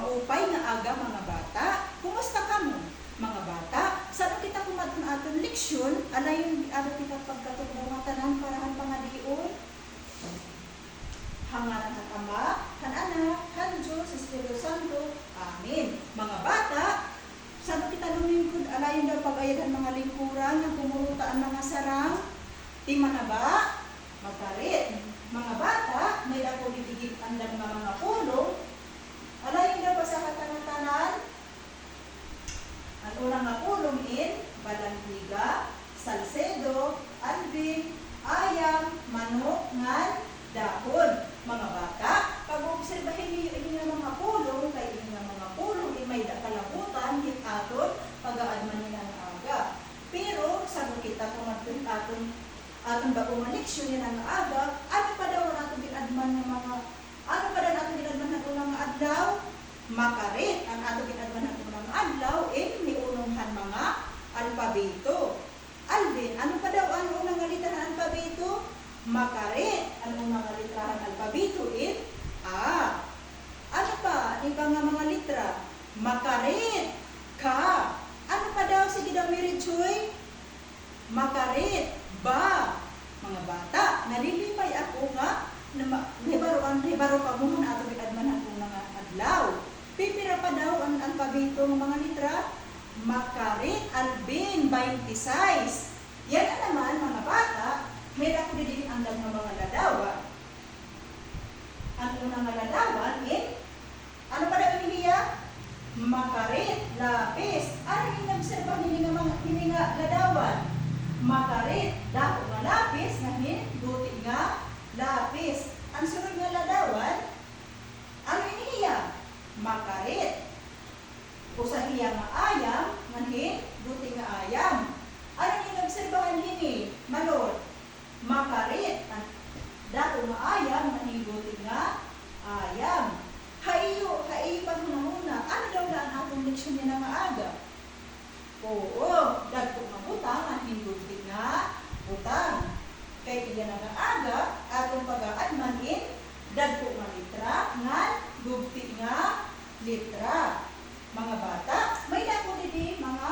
Maupay nga aga mga bata. Kumusta ka mo mga bata? Saan kita kumadun aton leksyon? Alayon ado kita pagkatugnaw nga tanan parahan pangadion. Hangaran ng Ama, han Anak, han Diyos, Espiritu Santo. Amen. Mga bata, saan kita lumingkod? Alayon daw pag-ayadan mga lingkuran, ng pumurutaan mga sarang. Tima na ba? Magkarit. Mga bata, may ako dibigit andang mga pulong. Alayon daw pa sa katanatanan. Ang unang nga pulong in Balanghiga, Salcedo, Alvin, Ayam, Manok, Ngan, Dahon. Mga bata, pag-obserbahin niyo yung mga pulong, kay yung mga pulong, may kalabutan, yung aton, pag-aadman nila ng aga. Pero, sabi kita kung aton ba umaleksyon nila ng aga, ano pa daw ang aton ginadman ng mga, ano pa daw aton ginadman ng unang adlaw? Makarit. Ang aton ginadman ng unang adlaw, may unonghan mga alpabeto. Alvin, ano pa daw ang unang nga litra ng alpabeto? Makarit. Ano mga litrahan alpabeto A. Ano pa? Iba nga mga litra? Makarit. Ka. Ano pa daw? Sige daw, Mary Joy. Makarit. Ba. Mga bata, nalilipay ako nga nibaro pa mo na ato bikadman ang mga adlaw. Pipira pa daw ang alpabeto ng mga litra? Makarit. Alvin. 26. Yan na naman mga bata, may ako didin ang mga ladawan. Ang unang ladawan ano pa daw iniya? Makarit, lapis. Ano yung nabserba hindi nga ladawan? Makarit, dako nga lapis, ngahin, buti nga lapis. Ang sunod nga ladawan, ano iniya? Makarit. Usahiya nga ayam, ngahin, buti nga ayam. Ano yung nabserbahan hini? Malod. Makarit. Dako nga ayam, ngahin, buti nga ayam. Haiyo pag muna. Ano daw na ang atong leksyon niya na maaga? Oo, dagko nga butang, ang hindutin nga butang. Kaya iyan nga aga, atong pag-aadman dagko nga litra, ngan gugti nga litra. Mga bata, may dako didi mga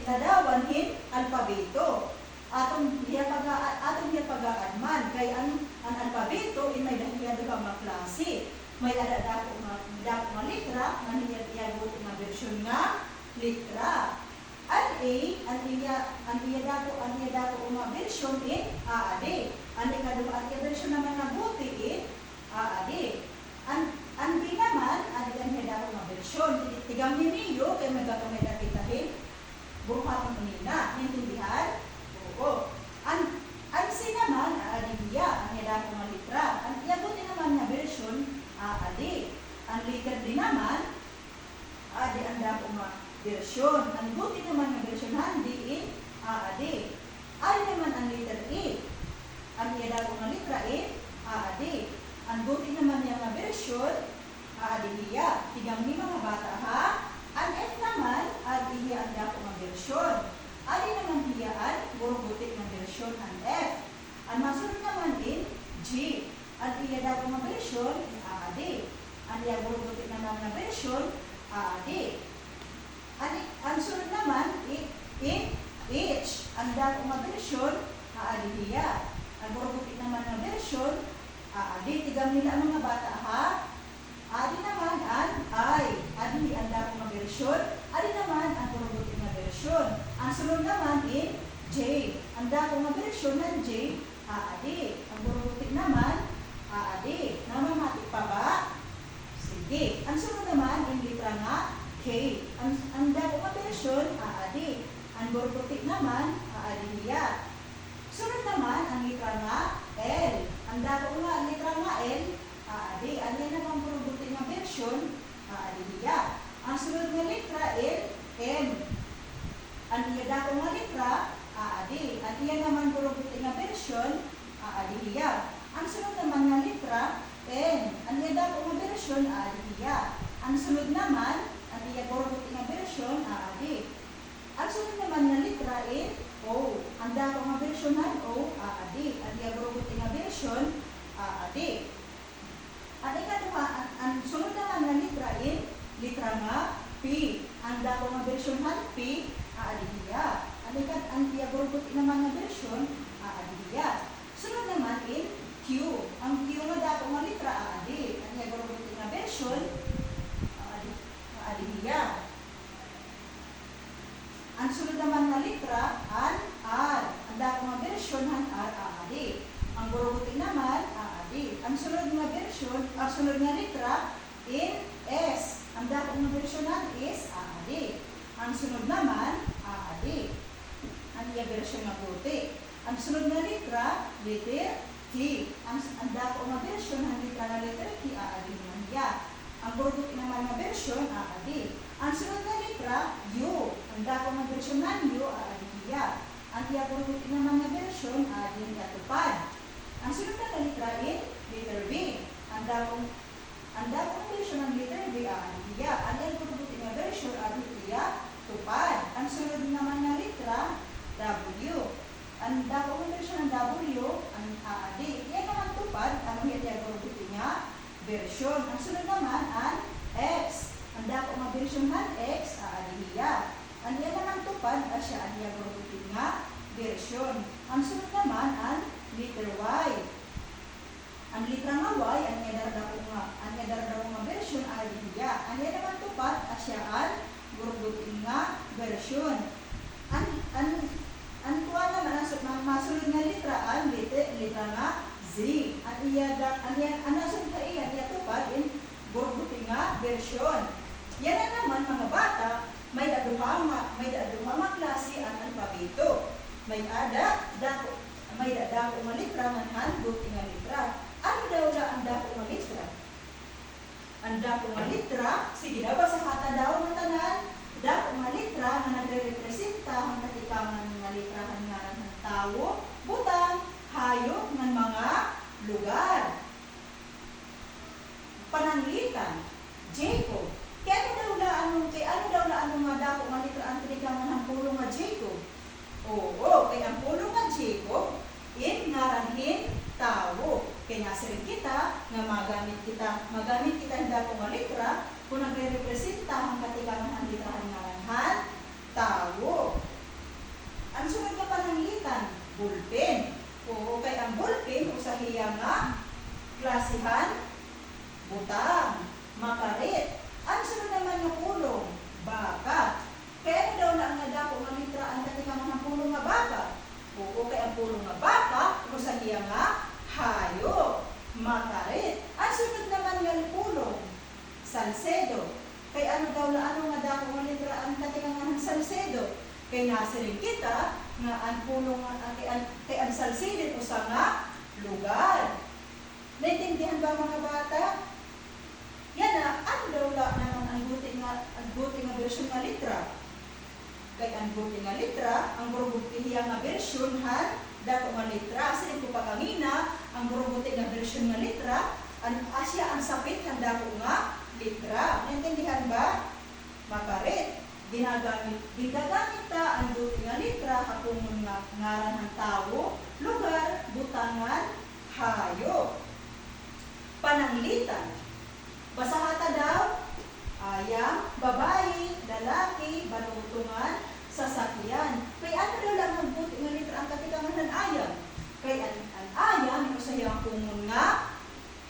ladawan alpabeto. Atong diya pag-aadman, kaya ang alpabeto may dahiya do mga klase. May dako nga litra, nga niya buti nga bersyon nga litra. Ang iya dako nga bersyon AAD. Ang iya bersyon naman nga buti AAD. Ang di naman, ang iya dako nga bersyon. Tigam niyo, kaya magkakamay na kitahin, buhatong nila. Nintindihan? Oo. Ang si naman, AAD iya, ang iya dako nga litra. Ang iya buti naman nga bersyon, AAD. Ang liter din naman, AAD ang dako nga bersyon. Ang buti naman nga bersyon hindi AAD. Ay naman ang liter E. Ang iya dako nga litra AAD. Ang buti naman nga bersyon AAD iya. Tigang ni mga bata ha. Ang F naman AAD iya ang dako nga bersyon. Ay naman iya ang buti nga bersyon ang F. Ang masunod naman G. Ang iya dako nga bersyon AAD. Ang iya buti naman nga bersyon AAD. Ang sunod naman, H. Ang dako nga bersyon, AAD iya. Ang burubuti naman nga bersyon, AAD. Tigam nila ang mga bata ha. AAD naman ang I. AAD ang dako nga bersyon. AAD naman ang burubuti nga bersyon. Ang sunod naman J. Ang dako nga bersyon ng J, AAD. Ang burubuti naman, AAD. Namamati pa ba? Sige. Ang sunod naman, litra nga K. Ang dako nga bersyon, AAD. Ang borbotik naman, AAD iya. Sunod naman, ang litra nga L. Ang dako nga litra nga L, AAD. Ang yan naman borbotik nga bersyon, AAD iya. Ang sunod nga litra L, M. Ang iya dako nga litra, AAD. Ang iya naman borbotik nga bersyon, AAD iya. Ang sunod naman nga litra N. Ang iya dako nga bersyon, AAD iya. Ang sunod naman, ang iya borbotik nga bersyon, AAD. Ang sunod naman nga litra O. Ang dako nga bersyon ng O, AAD. Ang iya borbotik nga bersyon, AAD. Ang ikaduha, ang sunod naman nga litra litra nga P. Ang dako nga bersyon han P, aadiya. Alikan ang diaborgot naman nga bersyon, aadiya. Sunod naman in Q. Ang Q nga dako nga litra, aadi. Ang diaborgot nga bersyon, aadiya. Ang sunod naman nga litra, an R. Ang dako nga bersyon han R, aadi. Ang borobuti naman, aadi. Ang sunod nga bersyon, sunod nga litra, in S. Ang dako nga bersyonan is aadi. Ang sunod naman, aadi. Ang iya bersyon nga buti. Ang sunod nga litra, letter K. Ang dako nga bersyon, ang litra nga letter K, aadi naman iya. Ang borobuti naman nga bersyon, aadi. Ang sunod nga litra, U. Ang dako nga bersyonan, U, aadi iya. Ang iya borobuti naman nga bersyon, aadi nga tupad. Ang sunod nga litra in letter B. Ang dako nga bersyon ng letter B, aadiya. Ang iya borobuti nga bersyon, aadiya, tupad. Ang sunod naman nga litra, W. Ang dako nga bersyon ng W, ang aadi. Yan naman tupad, ang iya borobuti nga bersyon. Ang sunod naman, ang X. Ang dako nga bersyon ng X, aadiya. Ang iya naman tupad, asya ang iya borobuti nga bersyon. Ang sunod naman, ang letter Y. Ang litra nga Y, ang edardaw nga bersyon ay diya. Ang yan naman tupad, asyaan, burbutin nga bersyon. Ang kuha naman, ang masulod nga litra, ang litra nga Z. Ang nasunod ka iyan, iya tupad, in burbutin nga bersyon. Yan na naman, mga bata, may daduha klase ang alpabeto. May dako nga litra, manhan, buti nga litra. Ano daw na ang dako nga litra? Ang dako nga litra, sige na ba sa kata daw ng tanan? Dako nga litra nga nagre-representa ang katikangan nga litrahan nga ng tao, butang, hayop ng mga lugar. Pananglitan, Jacob. Ano daw na anong nga dako nga litra ang katikangan ng pulong nga Jacob? Oo, kaya ang pulong nga Jacob, in ngaranhin tao. Kaya nasirin kita nga magamit kita ang dako nga litra kung nagre-representa ang katikangan ng litrahan ngaranhan tao. Ang sunod nga pananglitan, bulpen. Oo, kaya ang bulpen usahiya nga klasihan, butang, makarit. Ang sunod naman nga pulong, baka. Kaya daw na ang dako nga litra ang katikangan ng pulong nga baka. Oo, kaya ang pulong nga baka, usahiya nga hayop, makarit. Ang sunod naman nga pulong, Salcedo. Kaya ano nga dako nga litra ang katikangan ng Salcedo. Kaya nasirin kita nga ang pulong kay ang Salcedo usa nga lugar. Naintindihan ba mga bata? Yan na, ano daw naman ang buti nga bersyon nga litra? Kay ang buti nga litra, ang burubutihiya nga bersyon han, dako nga litra. Kasi ko pa kanina, ang burubuti nga bersyon nga litra, asya ang sapit han dako nga litra. Naintindihan ba? Makarit. Ginagamit ta ang buti nga litra kapung nga ngaran ng tao, lugar, butangan, hayop. Pananglitan. Basahata daw, ayam, babae, lalaki, banutungan, sasakyan. Kaya ano daw lang ang buti nga litra ang katikangan ng ayam? Kaya ang ayam, usahiyang kumun nga,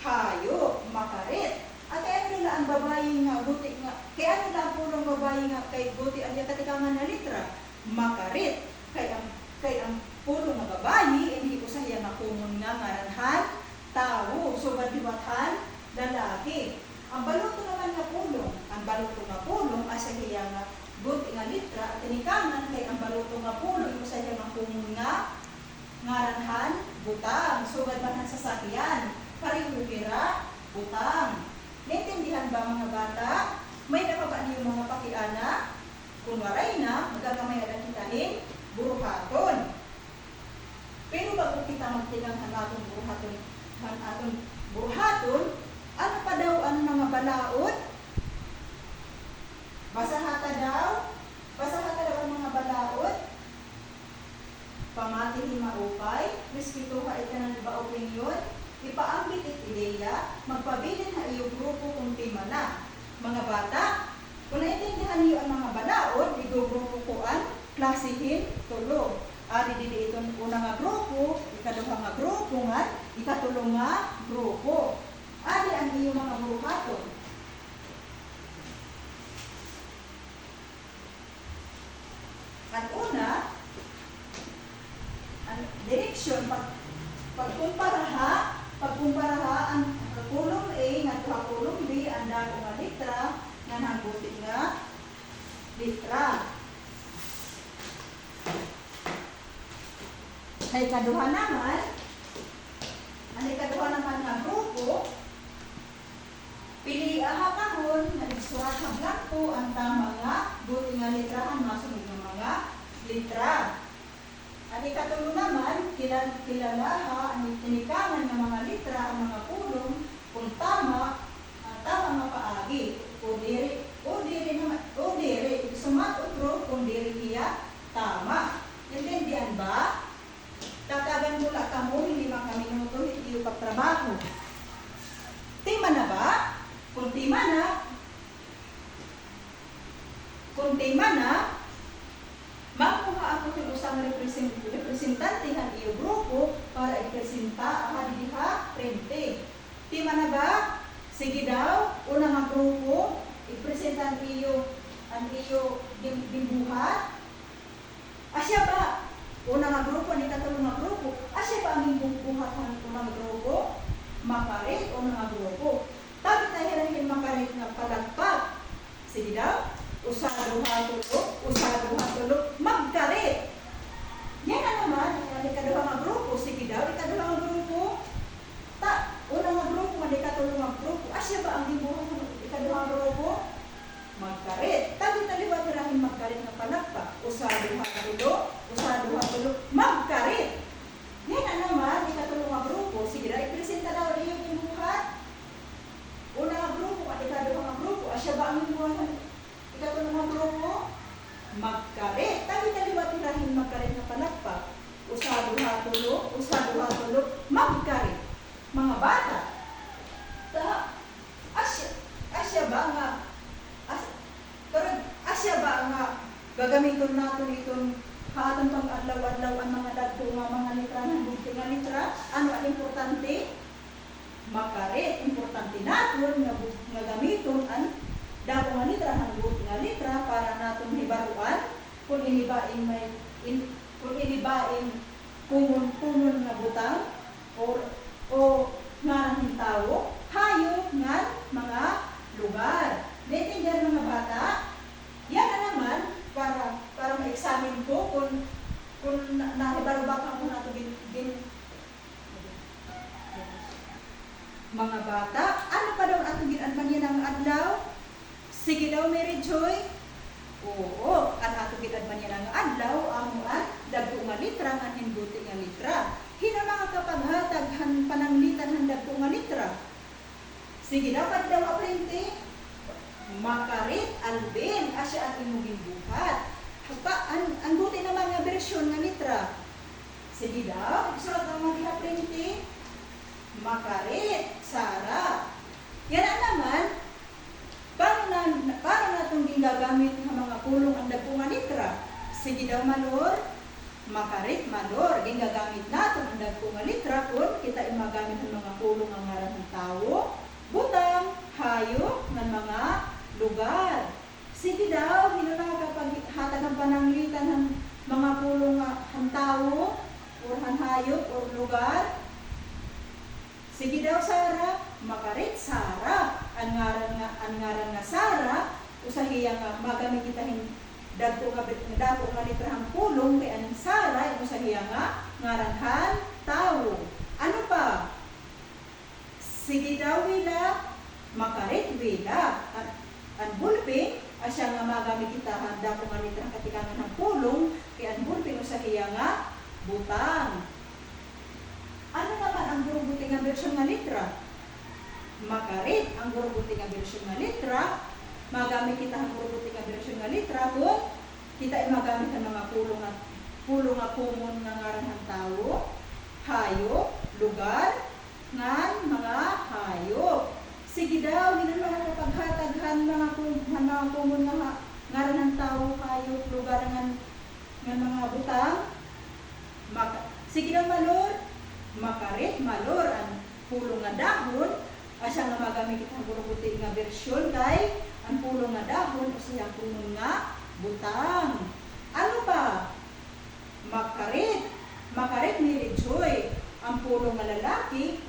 hayop, makarit. At kaya ano lang ang babae nga, buti nga, kaya ano lang ang pulong babae nga, kay buti ang katikangan ng litra? Makarit. Kaya ang pulong nga babae, hindi usahiyang kumun nga ngaranhan, tao, subadiwatan, lalaki. Ang baluto naman nga pulong, asahiya nga buti nga litra, at tinikanan kay ang baluto nga pulong, asahiya nga kumun nga ngaranhan, butang, sugad man ang sasakyan, parihukira, butang. Naintindihan ba mga bata? May nakaba niyo mga pakiana? Kung waray na, magagamay na kitahin, buruhaton. Pero bago kita magtilang ang atong buruhaton, ano pa daw ang mga balaod? Basahata daw ang mga balaod. Pamatihin maupay, respetuha ikanan ba opinyon, ipaambit it ideya, magpabilin ha iyong grupo kung tima na. Mga bata, klasihin tulo. Ari dili itong una nga grupo, ikaduha nga grupo nga, ikatulo nga grupo. Ari ang iyong mga buhaton. Ang una, ang direksyon, pagkumparaha ang kulong A nga tuha kulong B, ang dako nga litra, nga nangguti nga litra. Ay kaduha naman, ang ikaduha naman nga grupo, pili aha kahon, nagsurat ha blanco, ang tama nga, buti nga litrahan, masunod ng mga litra. Ang ikatulo naman, kilalaha, ang tinikangan ng mga litra, ang mga pulong, kung tama, ang tama nga paagi, o diri, sumat utro, kung diri hiya, tama. Intindihan ba? Tatagan mula kamo, hindi mga minuto, hindi yung pagtrabaho. Tima na ba? Kung tima na, makuha ako yung usang representante ng iyo grupo para ipresenta ang diha frente. Tima na ba? Sige daw, una nga grupo, ipresenta ang iyo dibuhat. Asya ba? Una nga grupo, ni katulong nga grupo. Asya ba ang buhat ng unang grupo? Makarit, una nga grupo. Tapos nahirahin makarit nga palagpag. Sige daw, usado hatulog, magkarit. Yan na naman, ikaduha nga grupo. Sige daw, ikaduha nga grupo. Una nga grupo, ikatulong nga grupo. Asya ba ang dibuhat ng ikaduha nga grupo? Magkarit. Tapos naliwat narahin magkarit nga palagpag. Usado hatulog, magkarit. Yan na naman, ikatulong nga grupo. Sige daw, ipresenta daw iyong dibuhat. Una nga grupo, ikaduha nga grupo. Asya ba ang dibuhat ng ikatulong nga grupo? Magkarit. Tapos naliwat narahin magkarit nga palagpag. Usado hatulog, magkarit. Mga bata, asya ba nga gagamiton natin itong haatan pang adlaw-adlaw ang mga dagko nga mga litra ng buti nga litra? Ano ang importante? Makarit. Importante natin nga gamiton ang dagko nga litra ng buti nga litra para natin hibaruan kung inibain pumun nga butang o nga tao, hayop nga mga lugar. Naintindihan mga bata? Yan na naman para ma-examine ko kung nahibarubakan ko na ito mga bata. Ano pa daw ato ginadman yan ang adlaw? Sige daw, Mary Joy. Oo, kan ato ginadman yan ang adlaw, amuan, dagko nga litra, ang hinbuti nga litra. Hina mga kapaghatag pananglitan ng dagko nga litra. Sige daw, pati daw aprente. Makarit, Alvin, asya ang imong buhat. Ang buti naman nga bersyon nga litra. Sige daw, isulat ang mga aprente. Makarit, Sara. Yan ang naman, paano na itong ginagamit ng mga pulong ang dagko nga litra? Sige daw, Malor. Makarit, Malor. Ginagamit natin ang dagko nga litra kung kita imagamit ng mga pulong ang ngaran ng tao, butang, hayop, ng mga lugar. Sige daw, hinuna kapag hatag ang pananglitan ng mga pulong ang tao, o hayop, o lugar. Sige daw, Sara. Makarit, Sara. Ang ngaran nga Sara, usahiya nga magamit kita dagko nga litrahang pulong kay anong Sara, usahiya nga ngaranhan tao. Ano pa? Sige daw, Wila. Makarit, Wila. Ang bulping, asya nga magamit kita dagko nga litrahang katikangan ng pulong kay ang bulping usahiya nga butang. Ano naman ang gurubuti nga bersyon nga litra? Makarit, ang gurubuti nga bersyon nga litra. Magamit kita ang gurubuti nga bersyon nga litra kung kita ay magamit ang mga pulong nga kumon nga ngaran ng tao, hayop, lugar, ngan mga hayop. Sige daw, hindi naman kapaghataghan mga kumon nga ngaran ng tao, hayop, lugar, ngan nga mga butang. Sige daw malor, makarit malor ang pulong nga dahon, asya nga magamit kitang burubuti nga bersyon kay ang pulong nga dahon o siyang puno nga butang. Ano pa? Makarit ni Joy. Ang pulong nga lalaki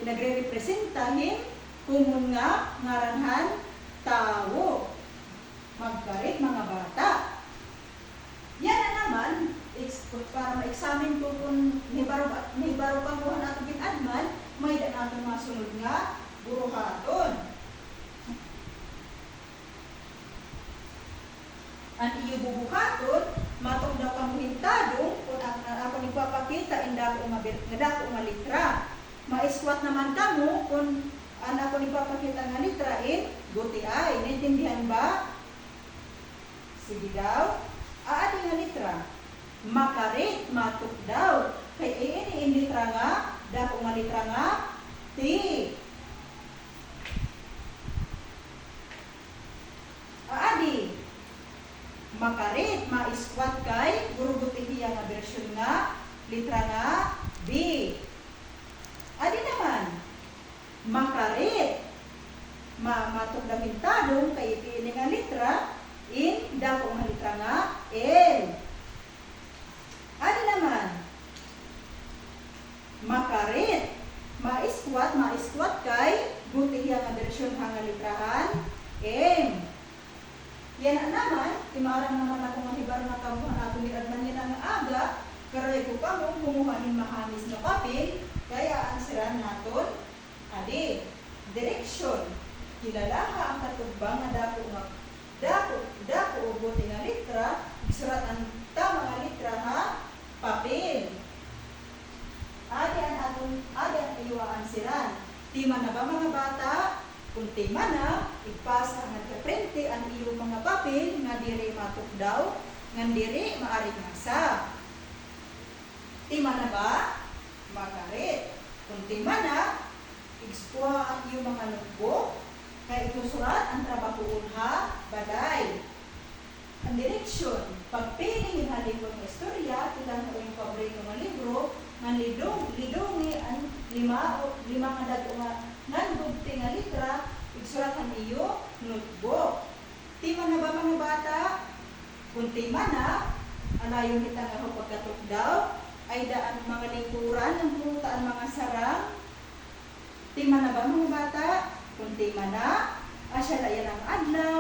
nagre-representahin kumon nga ngaranhan tao. Magkarit mga bata. Yan na naman, para ma-examine ko kung may baro pang buhan natin ginadman, may da natin masunod nga buruhaton. Ang iyo bubuhaton, matong daw kang hintadong, kung ako nagpapakita, inda ko nga litra. Ma-squat naman kamo, kung ako nagpapakita nga litra, buti ay. Naintindihan ba? Sige daw. Aadi nga litra. Makarit, matuk daw. Kaya ini litra nga, dako nga litra nga, T. Aadi. Makarit, ma-squat kay, gurugutihiya nga bersyon nga, litra nga, B. Adi naman, makarit, matuk damintadong, kay ini nga litra, in, dako nga litra nga, L. Adi naman, makarit, ma-squat kay, gutihiya nga bersyon nga litrahan, M. Yan naman, timarang naman ako nga hibar na kamuhan ato ni Adman yan ang aga, karoy ko ka mong kumuhanin mahamis na papel, kaya ang siran naton, adi, direksyon. Kilalaha ang katubang na dako o buti nga litra, isurat ang tama nga litra ha, papel. Adi ang iwaan siran. Tima na ba mga bata? Kung tima na, ipasa nga kaprente ang iyong mga papel nga diri matuk daw, nga diri maaring masa. Tima na ba? Makarit. Kung tima na, igskuha ang iyong mga notebook, kaya itusurat ang trabahoon ha, baday. Ang direksyon, pagpiling yung halipon ng istorya, tilang ko yung paborito ng libro, nga lidungi ang lima nga dato nga nandugti nga litra, igsurat ang iyo notebook. Tima na ba mga bata? Kung tima na, alayon kita nga pagkatok daw, ay daan mga lingkuran, ang purutaan mga sarang. Tima na ba mga bata? Kung tima na, asya na yan ang adlaw,